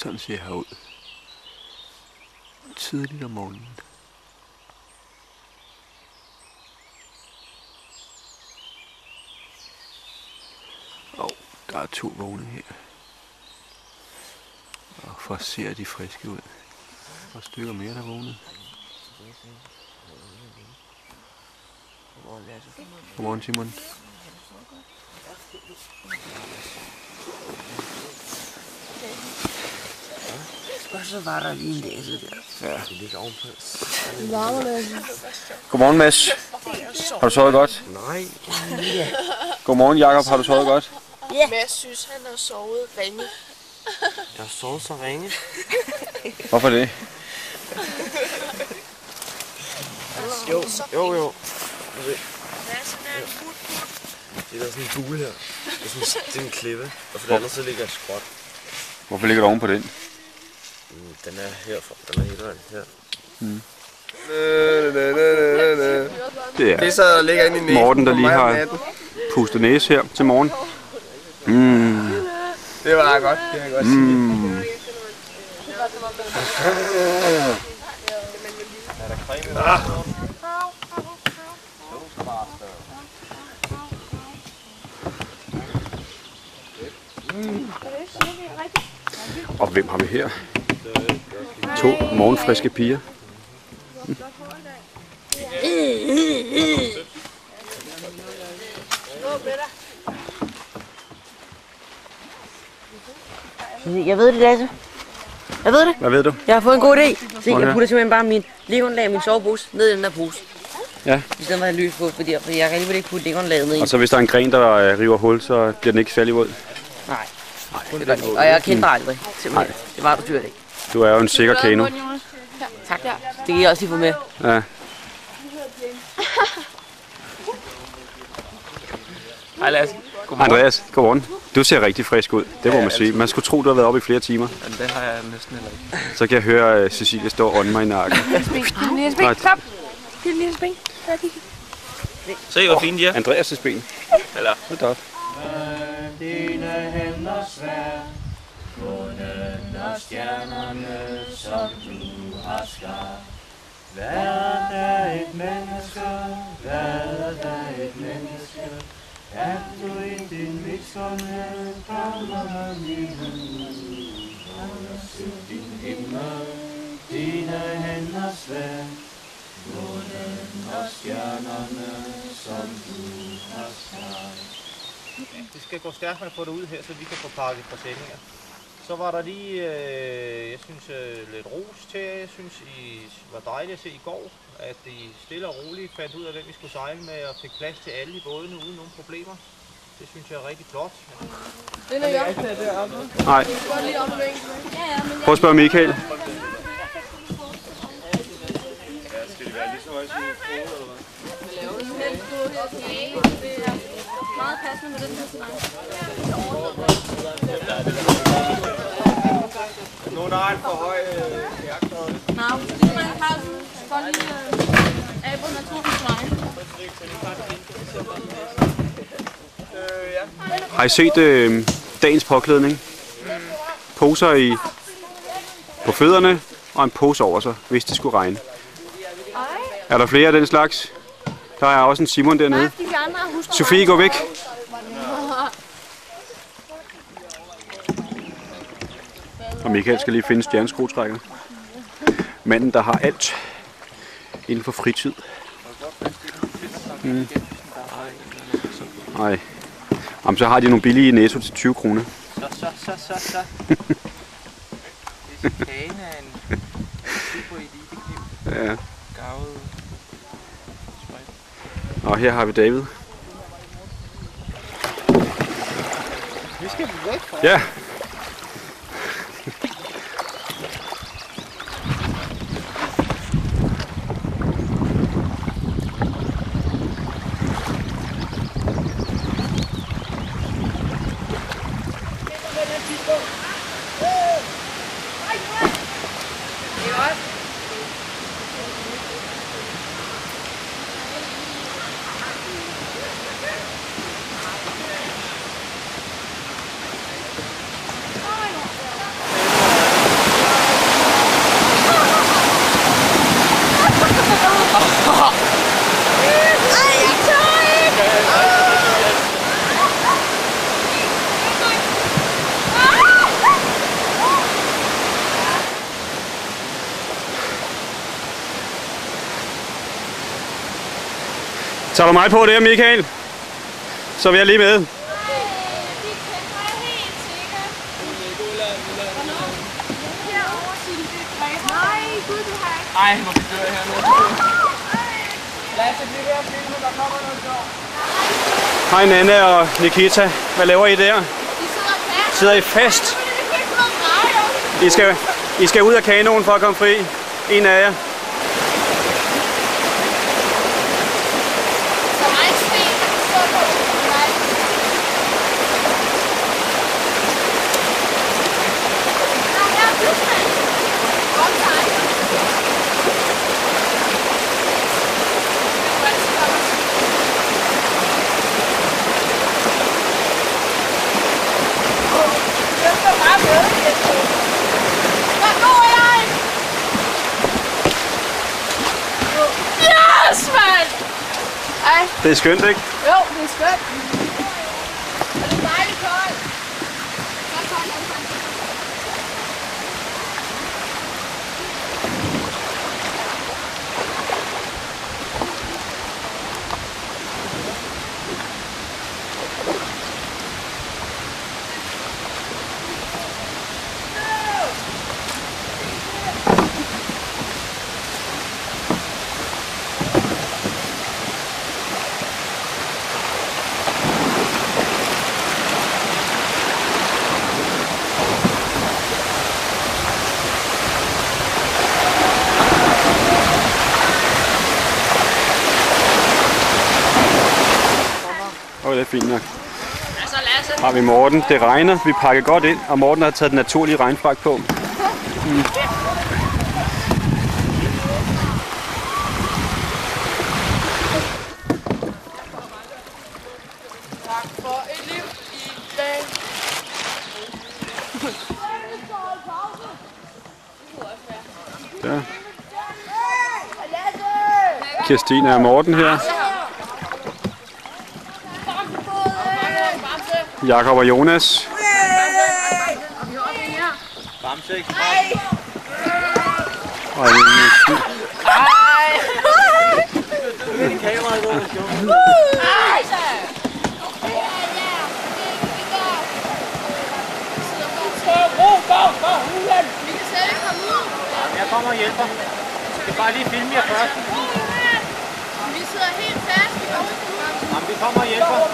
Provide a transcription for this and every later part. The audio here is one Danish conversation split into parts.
Sådan ser jeg ud. Tidligt om morgenen. Der er 2 vogne her. Og for ser de friske ud. Og stykker mere der vågnet. Godmorgen, Simon. Og så var der lige en læse der. Ja. Det ligger ovenpå. Godmorgen, Mads. Har du sovet godt? Nej. Godmorgen, Jakob. Har du sovet godt? Ja. Mads synes, han har sovet ringe. Jeg har sovet så ringe. Hvorfor det? Jo. Mads, han er en put. Det er der sådan en bule her. Det er en klippe. Og for det andet så ligger et skråt. Hvorfor ligger du oven på den? Den er herfra. Den er helt her. Det er så der ligger inde i næsen. Morten, der lige har pustet næse her til morgen. Det var godt, det kan jeg godt sige. Og hvem har vi her? 2 morgenfriske piger. Jeg ved det, Lasse. Jeg ved det. Hvad ved du? Jeg har fået en god idé. Se, Okay. jeg putter simpelthen bare min liggeunderlag og min sovepose ned i den der pose. Ja. I stedet for at have lys på, fordi jeg kan alligevel ikke putte liggeunderlaget ned i. Og så hvis der er en gren, der river hul, så bliver den ikke særlig våd. Nej. Det er godt. Og jeg kendte dig aldrig. Simpelthen. Det var du dyrt ikke. Du er jo en sikker kano. Tak. Det kan jeg også lige få med. Ja. Hej Lasse. Godmorgen. Andreas, godmorgen. Du ser rigtig frisk ud, det må man sige. Man skulle tro, du har været oppe i flere timer. Men det har jeg næsten heller ikke. Så kan jeg høre Cecilie stå og ånde mig i nakken. Stop. Det er lige en spring. Se hvor fint de er. Andreas' ben. Eller? Hold op. Dine hænder svær, månen og stjernerne, som du har skabt. Hvad er der et menneske? Hvad er der et menneske? Er du i din vidsomhed, kommer mine og se din himmel, dine hænder svær, månen og stjernerne, som du har skabt. Det skal gå stærkt med at få det ud her, så vi kan få pakket præsendinger. Så var der lige, jeg synes, lidt ros til jer. Jeg synes, I var dejligt at se i går, at I stille og roligt fandt ud af, hvem vi skulle sejle med, og fik plads til alle i bådene uden nogen problemer. Det synes jeg er rigtig flot. Den er jeg. Nej. Prøv at spørge Michael. Skal de være lige så høje som i eller hvad? Meget passende med den her strand. Nogen har en for høj jagtøj. Nej, det er en pause. For lige af på naturens vegne. Har I set dagens påklædning? Poser på fødderne og en pose over sig, hvis det skulle regne. Er der flere af den slags? Der er også en Simon dernede. Sofie, gå væk. Og Michael skal lige finde stjerneskruetrækker. Manden, der har alt inden for fritid. Nej. Jamen, så har de nogle billige Netto til 20 kroner. Så. Det er kagen af en super elite-kniv. Ja. Gavet. Og her har vi David. Vi skal væk fra. Ja. Tager du mig på det her, Michael? Så vil jeg lige med. Ej, hvor vi dør her nu. Lasse, bliv ved at filme, der kommer noget sjovt. Hej Nanne og Nikita. Hvad laver I der? Sidder I fast? I skal ud af kanonen for at komme fri. En af jer. Det er skønt, ikke? Jo, det er skønt. Og det er dejligt koldt. Det er fint nok. Har vi Morten. Det regner. Vi pakker godt ind, og Morten har taget den naturlige regnfrak på. Tak for et liv i dag. Der. Kirstine og Morten her. Jakob og Jonas. Bamse, ikke? Og en kameraet går, det Jeg kommer og hjælper. Jeg skal bare lige filme jer først. Vi sidder helt fast. Jamen, vi kommer og hjælper.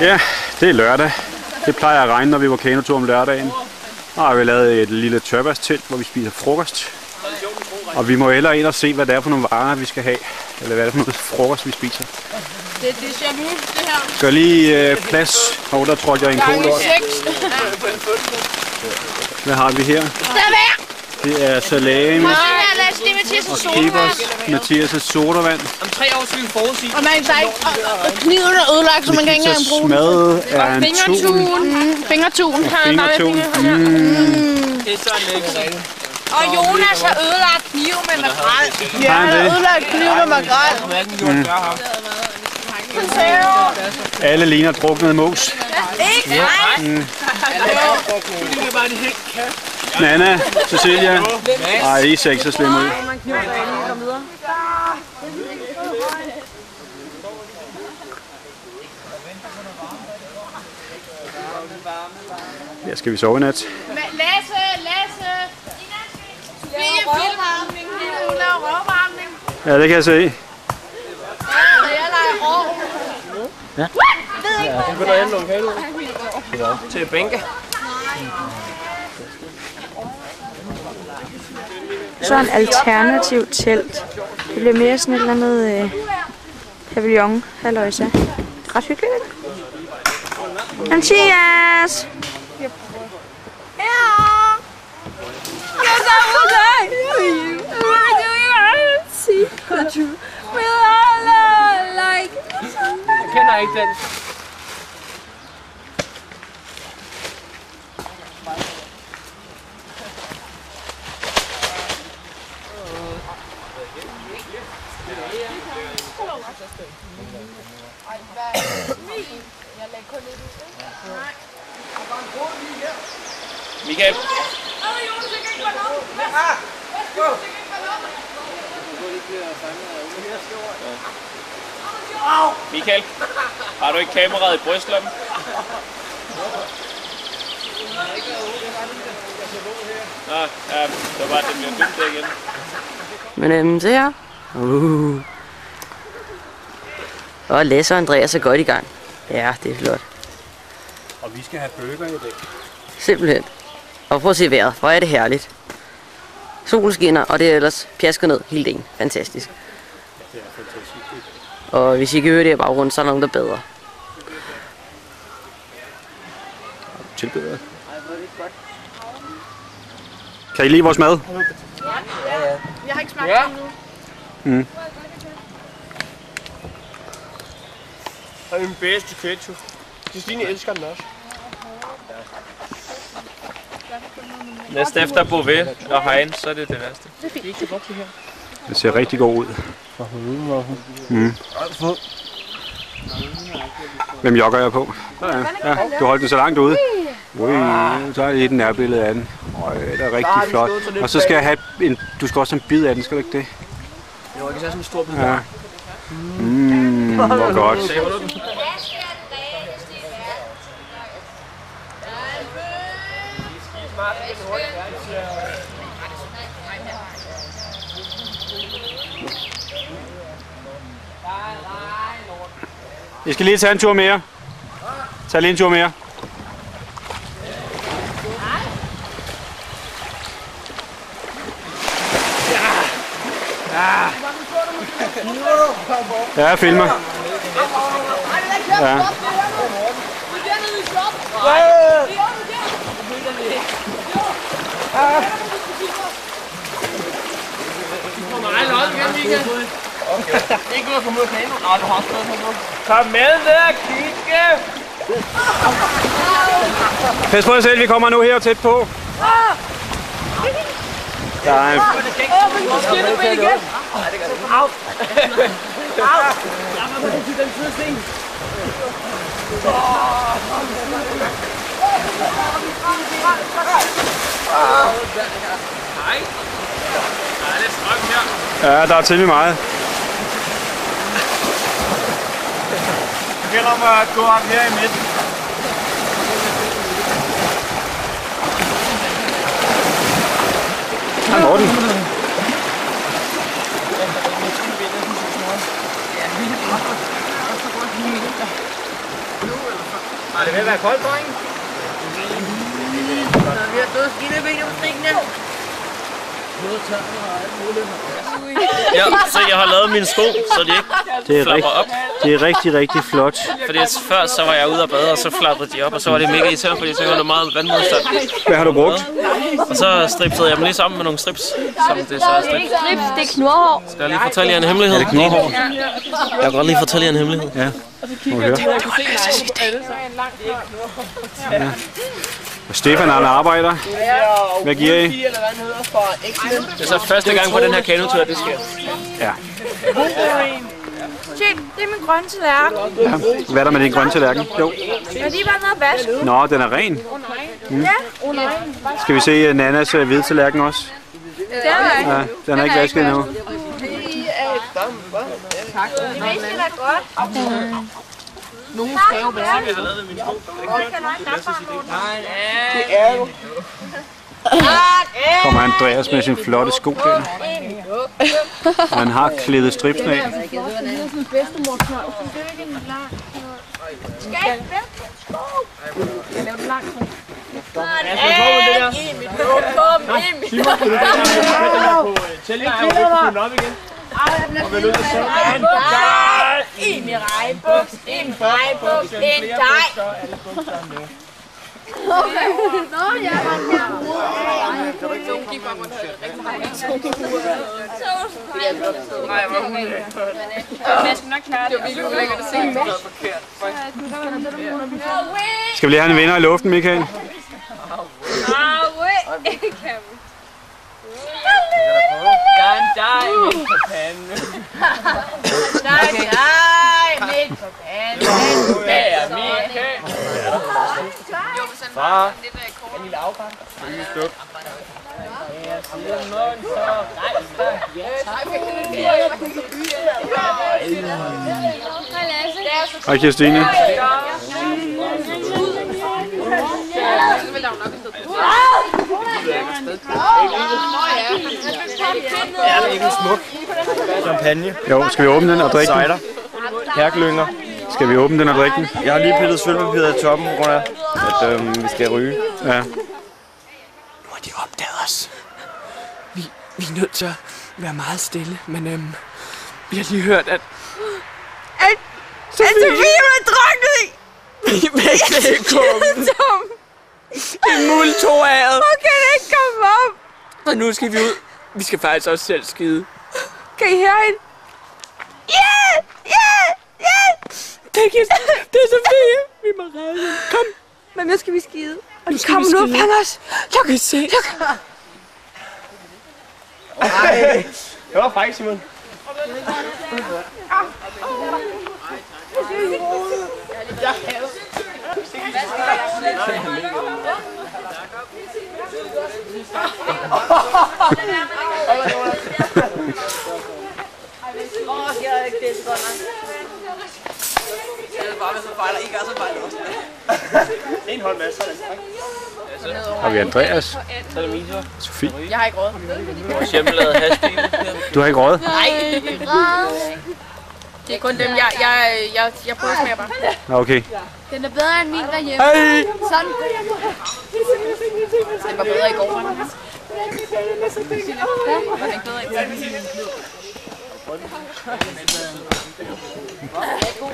Ja, det er lørdag. Det plejer at regne, når vi var kanotur om lørdagen. Og har vi lavet et lille tørværstelt, hvor vi spiser frokost. Og vi må hellere ind og se, hvad det er for nogle varer, vi skal have. Eller hvad det er for noget frokost, vi spiser. Det er déjà vu, det her. Gør lige plads. Og der trådte jeg en Gange kolort. 6. Hvad har vi her? Det er salami og skibers, Mathias' sodavand. Om 3 år skal vi forudsige. Og man sagde, og kniven er ødelagt, så man kan ikke engang bruge den. Smadret er en tun. Fingertun. Fingertun. Det er så lækkert. Og Jonas har ødelagt kniven med makrel. Ja, han har ødelagt kniven med makrel. Hverken gjort gør ham. Alle ligner druknet mos. Ikke mig. Det er bare en helt kat. Nana, Cecilia. Ej, I ser ikke så slemme ud. Ja, skal vi sove i nat? Lasse! Vi er filmvarmning. Hun laver røvvarmning. Ja, det kan jeg se. Ja, jeg leger røv. Ja. Ved ikke, Hun kan da hente lokalet. Til bænke. Så en alternativ telt. Det bliver mere sådan et eller andet pavillon, halløjsa. Ret hyggeligt, ikke? Mathias! Ja! Yes, I will die! We're doing our secret. We all like... Jeg kender ikke den. Michael. Michael, har du ikke kameraet i brystlommen? Nå, ja, det var det, jeg dømte igen. Men se her. Og Lasse og Andreas er godt i gang. Ja, det er flot. Og vi skal have burger i dag. Simpelthen. Og prøv at se vejret. Hvor er det herligt. Solen skinner, og det er ellers pjasket ned hele dagen. Fantastisk. Det er fantastisk. Og hvis I kan høre det i baggrunden, så er der nogen, der bader. Tilbeder. Kan I lide vores mad? Jeg har ikke smagt det endnu. Og min bedste ketchup. Christine elsker den også. Næste efter Beauvais og Heinz, så er det det værste. Det ser rigtig god ud. Hvem jogger jeg på? Ja, du holdt den så langt ude. Ui, så er det et nærbillede af den. Det er rigtig flot. Og så skal jeg have en... Du skal også have en bid af den, skal du ikke det? Jo, det er sådan en stor bid. Ja. Hvor godt. I skal lige tage en tur mere. Tag lige en tur mere. Ja, jeg filmer. Ja. Ikke ud og komme ud af kanonen. Nej, du har også været på. Kom med ned og kigge. Pas på dig selv, vi kommer nu her tæt på. Der er en... Ja, der er temmelig meget. Det gælder om at gå op her i midten. Hej Morten. Er det ved at være koldt, dreng? Vi har stået skinneben på stenene. Ja, så jeg har lavet mine sko, så de ikke flapper op. Det er rigtig, rigtig flot. Fordi før så var jeg ude og bade, og så flappede de op, og så var det mega irriterende, fordi så var det meget vandmodstand. Hvad har du brugt? Og så stripsede jeg dem lige sammen med nogle strips, som det så er strips. Det er knurhår. Skal jeg lige fortælle jer en hemmelighed? Er det knurhår? Jeg kan godt lige fortælle jer en hemmelighed. Ja. Må vi høre. Ja. Og Stefan han arbejder. Hvad giver I? Det er så første gang på den her kanotur, det sker. Ja. Tjek, det er min grønne tallerken. Ja. Hvad er der med din grønne tallerken? Jo. Jeg har lige været nede og vaske. Nå, den er ren. Ja. Skal vi se Nannas hvide tallerken også? Det er ikke. Ja, den er ikke vasket endnu. Det vidste da godt. Nogen skal jo være. Det er jo. Kommer Andreas med sin flotte sko der. Han har klædet stripsen af. En i rejebuks, en rejebuks, en dej. Nå, jeg var her. Nogen gik bare rundt og havde rigtig mange nej, hvor hun jeg skal nok klare det. Det var virkelig ulækkert at se med. Skal vi lige have en vinder i luften, Michael? Der er en dej på panden. Far. En lille afgang. Hej Kirstine. Er det ikke en smuk champagne? Jo, skal vi åbne den og drikke den? Cider. Herklynger. Skal vi åbne den og drikke den? Jeg har lige pillet sølvpapiret i toppen, på grund af, at vi skal ryge. Ja. Nu har de opdaget os. Vi er nødt til at være meget stille, men vi har lige hørt, at Sofie var druknet i! Det er multoæret. Hvor kan det ikke komme op? Og nu skal vi ud. Vi skal faktisk også selv skide. Kan I høre hende? Yeah! Yeah! Yeah! Det er Sofie. Vi må redde hende. Kom. Men nu skal vi skide. Og Nu de skal kommer vi nu og skide. fanger os. Jeg kan se. Det var faktisk, Simon. En hold med, sådan. Har vi Andreas? Sofie? Jeg har ikke råd. Vores hjemmelavet hashpil. Du har ikke råd? Nej, det er kun dem, jeg prøver at smage bare. Okay. Den er bedre end min derhjemme. Hej! Sådan. Den var bedre i går. Ja, var den ikke bedre i går?